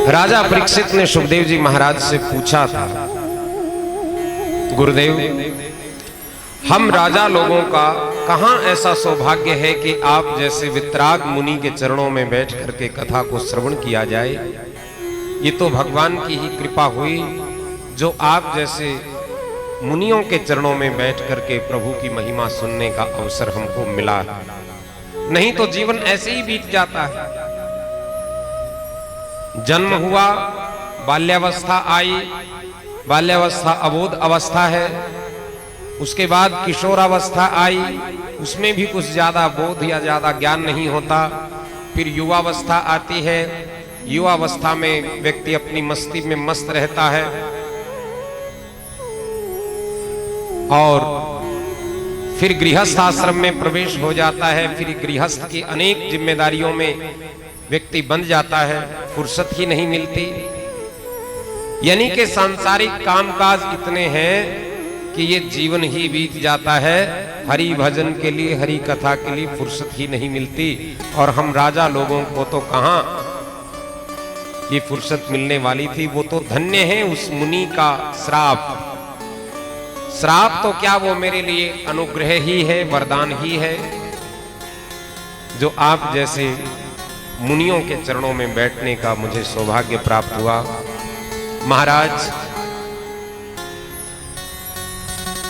राजा परीक्षित ने सुखदेव जी महाराज से पूछा था, गुरुदेव हम राजा लोगों का कहां ऐसा सौभाग्य है कि आप जैसे वितराग मुनि के चरणों में बैठ करके कथा को श्रवण किया जाए। ये तो भगवान की ही कृपा हुई जो आप जैसे मुनियों के चरणों में बैठ करके प्रभु की महिमा सुनने का अवसर हमको मिला, नहीं तो जीवन ऐसे ही बीत जाता है। जन्म हुआ, बाल्यावस्था आई, बाल्यावस्था अबोध अवस्था है, उसके बाद किशोरावस्था आई, उसमें भी कुछ ज्यादा बोध या ज्यादा ज्ञान नहीं होता। फिर युवावस्था आती है, युवावस्था में व्यक्ति अपनी मस्ती में मस्त रहता है और फिर गृहस्थ आश्रम में प्रवेश हो जाता है। फिर गृहस्थ की अनेक जिम्मेदारियों में व्यक्ति बंध जाता है, फुर्सत ही नहीं मिलती। यानी कि सांसारिक कामकाज इतने हैं कि ये जीवन ही बीत जाता है, हरि भजन के लिए, हरि कथा के लिए फुर्सत ही नहीं मिलती। और हम राजा लोगों को तो कहां ये फुर्सत मिलने वाली थी। वो तो धन्य है उस मुनि का श्राप। श्राप तो क्या, वो मेरे लिए अनुग्रह ही है, वरदान ही है जो आप जैसे मुनियों के चरणों में बैठने का मुझे सौभाग्य प्राप्त हुआ। महाराज,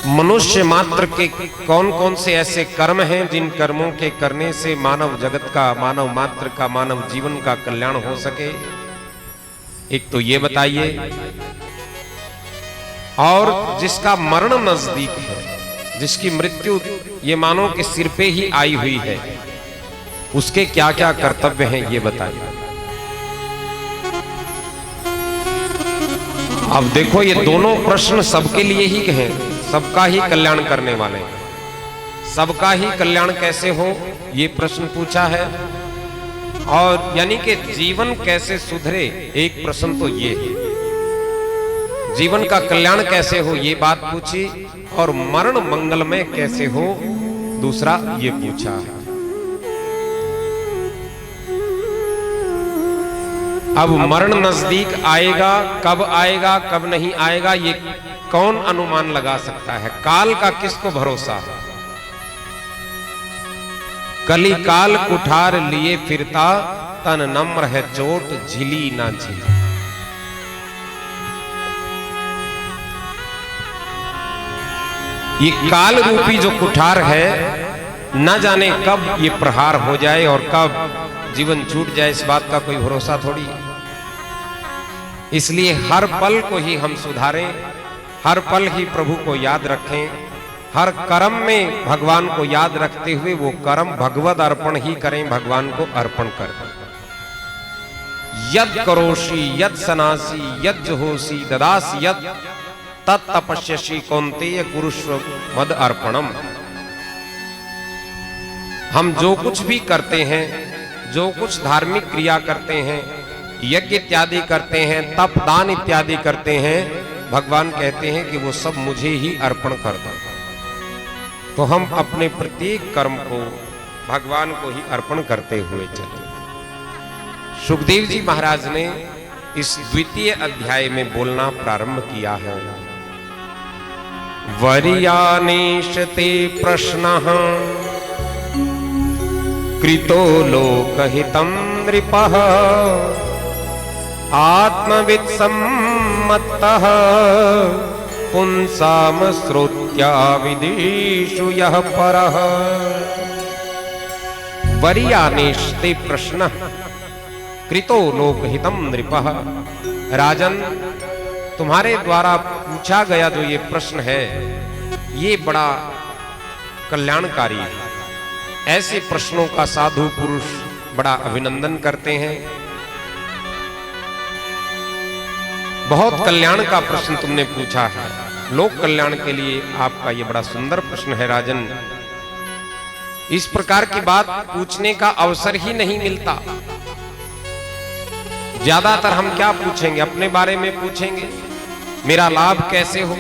मनुष्य मात्र के कौन कौन से ऐसे कर्म हैं जिन कर्मों के करने से मानव जगत का, मानव मात्र का, मानव जीवन का कल्याण हो सके, एक तो ये बताइए। और जिसका मरण नजदीक है, जिसकी मृत्यु ये मानो कि सिर पे ही आई हुई है, उसके क्या क्या कर्तव्य हैं ये बताइए। अब देखो, ये दोनों प्रश्न सबके लिए ही हैं, सबका ही कल्याण करने वाले हैं। सबका ही कल्याण कैसे हो ये प्रश्न पूछा है। और यानी कि जीवन कैसे सुधरे, एक प्रश्न तो ये है। जीवन का कल्याण कैसे हो ये बात पूछी, और मरण मंगलमय कैसे हो दूसरा ये पूछा है। अब मरण नजदीक आएगा, कब आएगा कब नहीं आएगा ये कौन अनुमान लगा सकता है। काल का किसको भरोसा है। कली काल कुठार लिए फिरता, तन नम्र है चोट झिली ना झिली। ये काल रूपी जो कुठार है, न जाने कब ये प्रहार हो जाए और कब जीवन छूट जाए, इस बात का कोई भरोसा थोड़ी है। इसलिए हर पल को ही हम सुधारें, हर पल ही प्रभु को याद रखें, हर कर्म में भगवान को याद रखते हुए वो कर्म भगवद अर्पण ही करें, भगवान को अर्पण कर। यद करोषि यद सनासी यद जुहोसी ददासी यद तत् तपस्यसि कौन्तेय कुरुष्व मद अर्पणम। हम जो कुछ भी करते हैं, जो कुछ धार्मिक क्रिया करते हैं, यज्ञ इत्यादि करते हैं, तप दान इत्यादि करते हैं, भगवान कहते हैं कि वो सब मुझे ही अर्पण कर दो। तो हम अपने प्रत्येक कर्म को भगवान को ही अर्पण करते हुए चले। सुखदेव जी महाराज ने इस द्वितीय अध्याय में बोलना प्रारंभ किया है। वर्यानेशते प्रश्नः कृतो लोकहितं नृपः, आत्मवित् सम्मत्तः पुंसाम श्रोत्या विदेषु यः परः। वर्यानेशते प्रश्नः कृतो लोकहितं नृपः। राजन, तुम्हारे द्वारा पूछा गया जो ये प्रश्न है, ये बड़ा कल्याणकारी है। ऐसे प्रश्नों का साधु पुरुष बड़ा अभिनंदन करते हैं। बहुत कल्याण का प्रश्न तुमने पूछा है, लोक कल्याण के लिए आपका ये बड़ा सुंदर प्रश्न है राजन। इस प्रकार की बात पूछने का अवसर ही नहीं मिलता। ज्यादातर हम क्या पूछेंगे, अपने बारे में पूछेंगे, मेरा लाभ कैसे हो,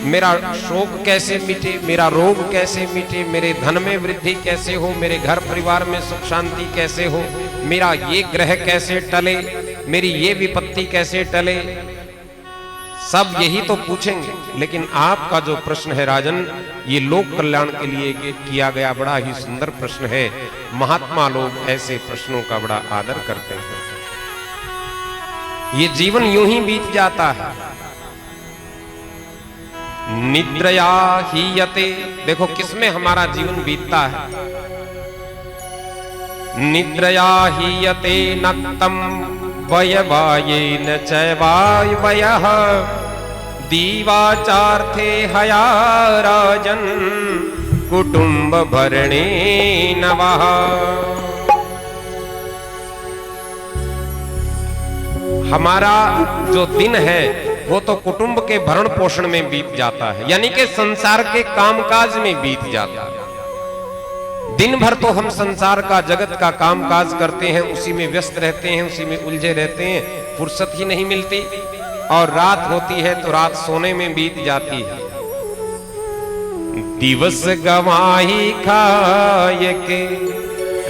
मेरा शोक कैसे मिटे, मेरा रोग कैसे मिटे, मेरे धन में वृद्धि कैसे हो, मेरे घर परिवार में सुख शांति कैसे हो, मेरा ये ग्रह कैसे टले, मेरी ये विपत्ति कैसे टले, सब यही तो पूछेंगे। लेकिन आपका जो प्रश्न है राजन, ये लोक कल्याण के लिए किया गया बड़ा ही सुंदर प्रश्न है। महात्मा लोग ऐसे प्रश्नों का बड़ा आदर करते हैं। ये जीवन यूं ही बीत जाता है। निद्रया हीयते, देखो किसमें हमारा जीवन बीतता है। निद्रया हीयते नक्तम वयवायेन चैवायवयः दीवाचार्थे हया राजन् कुटुंब भरणेन वः। हमारा जो दिन है वो तो कुटुंब के भरण पोषण में बीत जाता है, यानी कि संसार के कामकाज में बीत जाता है। दिन भर तो हम संसार का, जगत का कामकाज करते हैं, उसी में व्यस्त रहते हैं, उसी में उलझे रहते हैं, फुर्सत ही नहीं मिलती। और रात होती है तो रात सोने में बीत जाती है। दिवस गवाई खाए के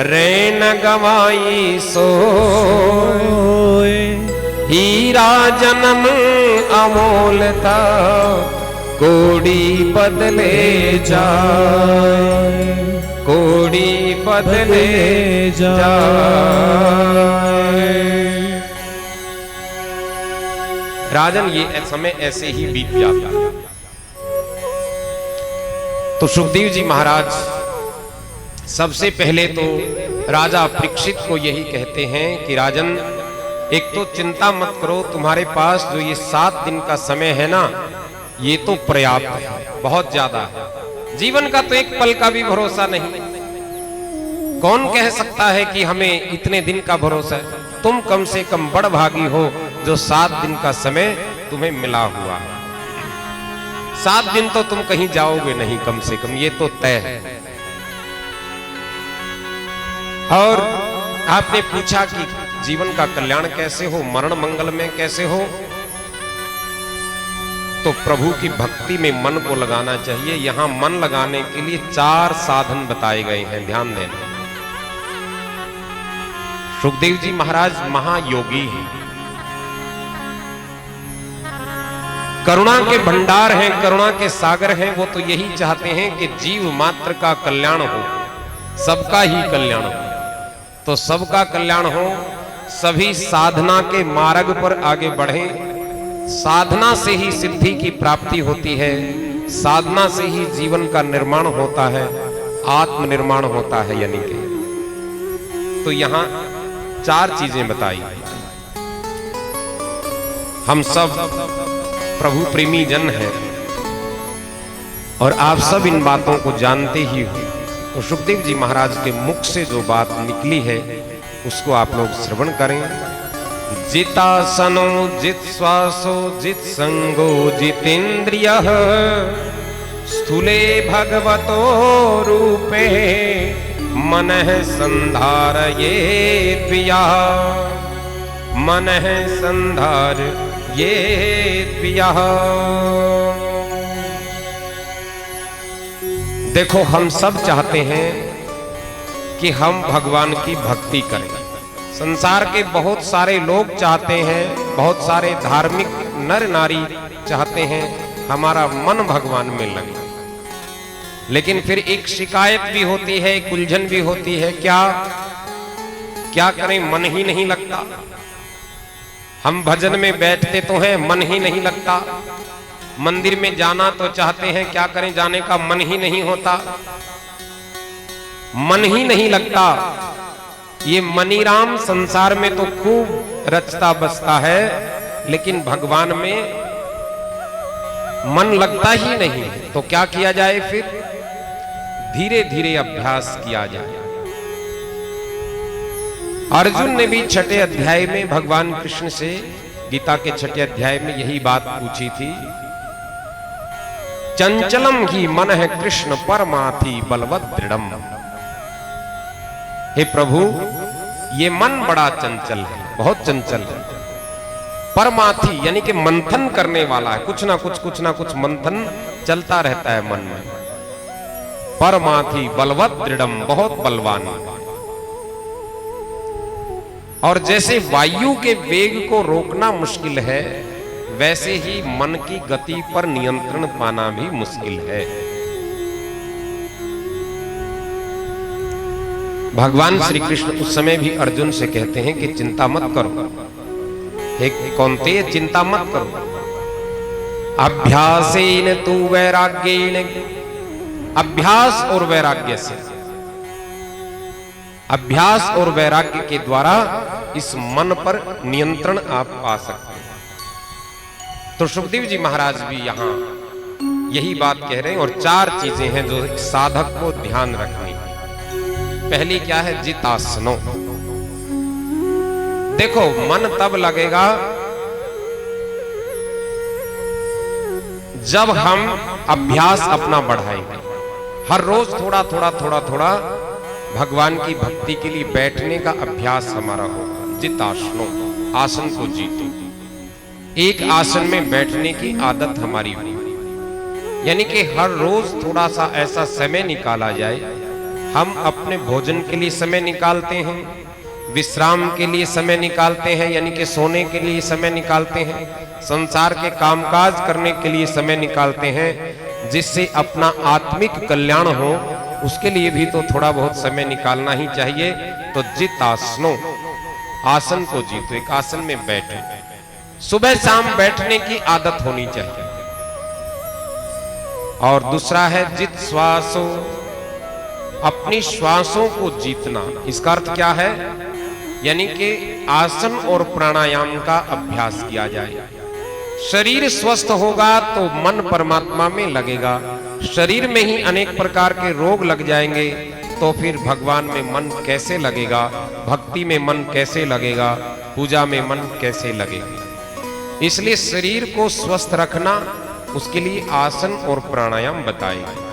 रैन गवाई सोए, हीरा जन्म अमोल था कोड़ी बदले जाए, कोड़ी बदले जाए। राजन ये समय ऐसे ही बीत जाता है। तो सुखदेव जी महाराज सबसे पहले तो राजा परीक्षित को यही कहते हैं कि राजन, एक तो चिंता मत करो, तुम्हारे पास जो ये 7 दिन का समय है ना, ये तो पर्याप्त है, बहुत ज्यादा है। जीवन का तो एक पल का भी भरोसा नहीं। कौन कह सकता है कि हमें इतने दिन का भरोसा है? तुम कम से कम बड़भागी हो जो 7 दिन का समय तुम्हें मिला हुआ है। 7 दिन तो तुम कहीं जाओगे नहीं, कम से कम ये तो तय है। और आपने पूछा कि जीवन का कल्याण कैसे हो, मरण मंगल में कैसे हो? तो प्रभु की भक्ति में मन को लगाना चाहिए। यहां मन लगाने के लिए 4 साधन बताए गए हैं, ध्यान देना। सुखदेव जी महाराज महायोगी हैं, करुणा के भंडार हैं, करुणा के सागर हैं। वो तो यही चाहते हैं कि जीव मात्र का कल्याण हो, सबका ही कल्याण हो। तो सबका कल्याण हो, सभी साधना के मार्ग पर आगे बढ़ें। साधना से ही सिद्धि की प्राप्ति होती है, साधना से ही जीवन का निर्माण होता है, आत्मनिर्माण होता है। यानी कि तो यहां 4 चीजें बताई। हम सब प्रभु प्रेमी जन हैं और आप सब इन बातों को जानते ही हो। तो सुखदेव जी महाराज के मुख से जो बात निकली है उसको आप लोग श्रवण करें। जितासनो जित श्वासो जित संगो जितेन्द्रियः स्थूले भगवतो रूपे मनः संधारयेत् प्रियः, मनः संधारयेत् प्रियः। देखो हम सब चाहते हैं कि हम भगवान की भक्ति करें। संसार के बहुत सारे लोग चाहते हैं, बहुत सारे धार्मिक नर नारी चाहते हैं हमारा मन भगवान में लगे। लेकिन फिर एक शिकायत भी होती है, एक उलझन भी होती है। क्या करें, मन ही नहीं लगता। हम भजन में बैठते तो हैं, मन ही नहीं लगता। मंदिर में जाना तो चाहते हैं, क्या करें, जाने का मन ही नहीं होता, मन ही नहीं लगता। ये मनीराम संसार में तो खूब रचता बसता है, लेकिन भगवान में मन लगता ही नहीं। तो क्या किया जाए फिर? धीरे धीरे अभ्यास किया जाए। अर्जुन ने भी 6ठे अध्याय में भगवान कृष्ण से, गीता के 6ठे अध्याय में यही बात पूछी थी। चंचलम ही मन है कृष्ण परमाथि बलवत दृढ़म। हे प्रभु, ये मन बड़ा चंचल है, बहुत चंचल है। परमाथि यानी कि मंथन करने वाला है, कुछ ना कुछ मंथन चलता रहता है मन में। परमाथि बलवत दृढ़म, बहुत बलवान। और जैसे वायु के वेग को रोकना मुश्किल है, वैसे ही मन की गति पर नियंत्रण पाना भी मुश्किल है। भगवान श्री कृष्ण उस समय भी अर्जुन से कहते हैं कि चिंता मत करो, हे कौन्तेय चिंता मत करो। अभ्यासेन तु वैराग्येन, अभ्यास और वैराग्य से, अभ्यास और वैराग्य के द्वारा इस मन पर नियंत्रण आप पा सकते हैं। तो सुखदेव जी महाराज भी यहां यही बात कह रहे हैं। और 4 चीजें हैं जो साधक को ध्यान रखनी। पहली क्या है? जितासनो। देखो मन तब लगेगा जब हम अभ्यास अपना बढ़ाएंगे। हर रोज थोड़ा थोड़ा थोड़ा थोड़ा भगवान की भक्ति के लिए बैठने का अभ्यास हमारा होगा। जितासनो, आसन को जीतो। एक आसन में बैठने की आदत हमारी हो, यानी कि हर रोज थोड़ा सा ऐसा समय निकाला जाए। हम अपने भोजन के लिए समय निकालते हैं, विश्राम के लिए समय निकालते हैं, यानी कि सोने के लिए समय निकालते हैं, संसार के कामकाज करने के लिए समय निकालते हैं, जिससे अपना आत्मिक कल्याण हो, उसके लिए भी तो थोड़ा बहुत समय निकालना ही चाहिए। तो जितासनो, आसन को जीतो। एक आसन में बैठो, सुबह शाम बैठने की आदत होनी चाहिए। और दूसरा है जित श्वासो, अपनी श्वासों को जीतना। इसका अर्थ क्या है? यानी कि आसन और प्राणायाम का अभ्यास किया जाए। शरीर स्वस्थ होगा तो मन परमात्मा में लगेगा। शरीर में ही अनेक प्रकार के रोग लग जाएंगे तो फिर भगवान में मन कैसे लगेगा? भक्ति में मन कैसे लगेगा? पूजा में मन कैसे लगेगा? इसलिए शरीर को स्वस्थ रखना, उसके लिए आसन और प्राणायाम बताए गए।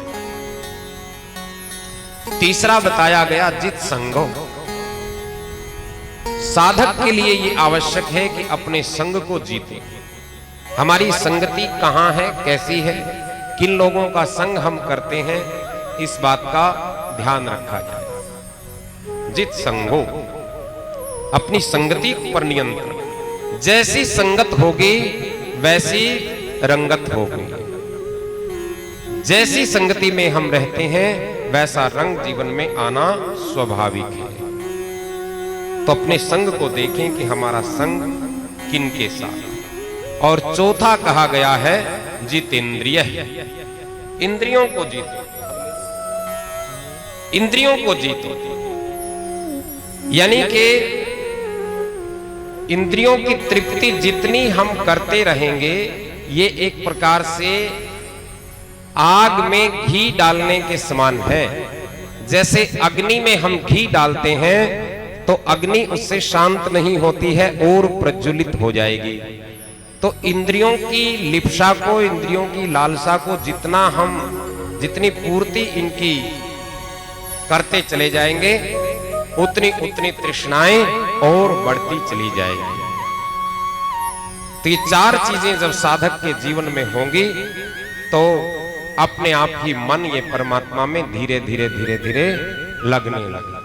तीसरा बताया गया जित संगो। साधक के लिए यह आवश्यक है कि अपने संग को जीते। हमारी संगति कहां है, कैसी है, किन लोगों का संग हम करते हैं, इस बात का ध्यान रखा जाए। जित संगो, अपनी संगति पर नियंत्रण। जैसी संगत होगी वैसी रंगत होगी। जैसी संगति में हम रहते हैं वैसा रंग जीवन में आना स्वाभाविक है। तो अपने संग को देखें कि हमारा संग किनके साथ। और चौथा कहा गया है जितेंद्रिय, इंद्रियों को जीतो। इंद्रियों को जीतो यानी कि इंद्रियों की तृप्ति जितनी हम करते रहेंगे, ये एक प्रकार से आग में घी डालने के समान है। जैसे अग्नि में हम घी डालते हैं तो अग्नि उससे शांत नहीं होती है और प्रज्वलित हो जाएगी। तो इंद्रियों की लिप्सा को, इंद्रियों की लालसा को जितनी पूर्ति इनकी करते चले जाएंगे, उतनी उतनी तृष्णाएं और बढ़ती चली जाएगी। तो ये 4 चीजें जब साधक के जीवन में होंगी तो अपने आप ही मन ये परमात्मा में धीरे धीरे धीरे धीरे लगने लगे।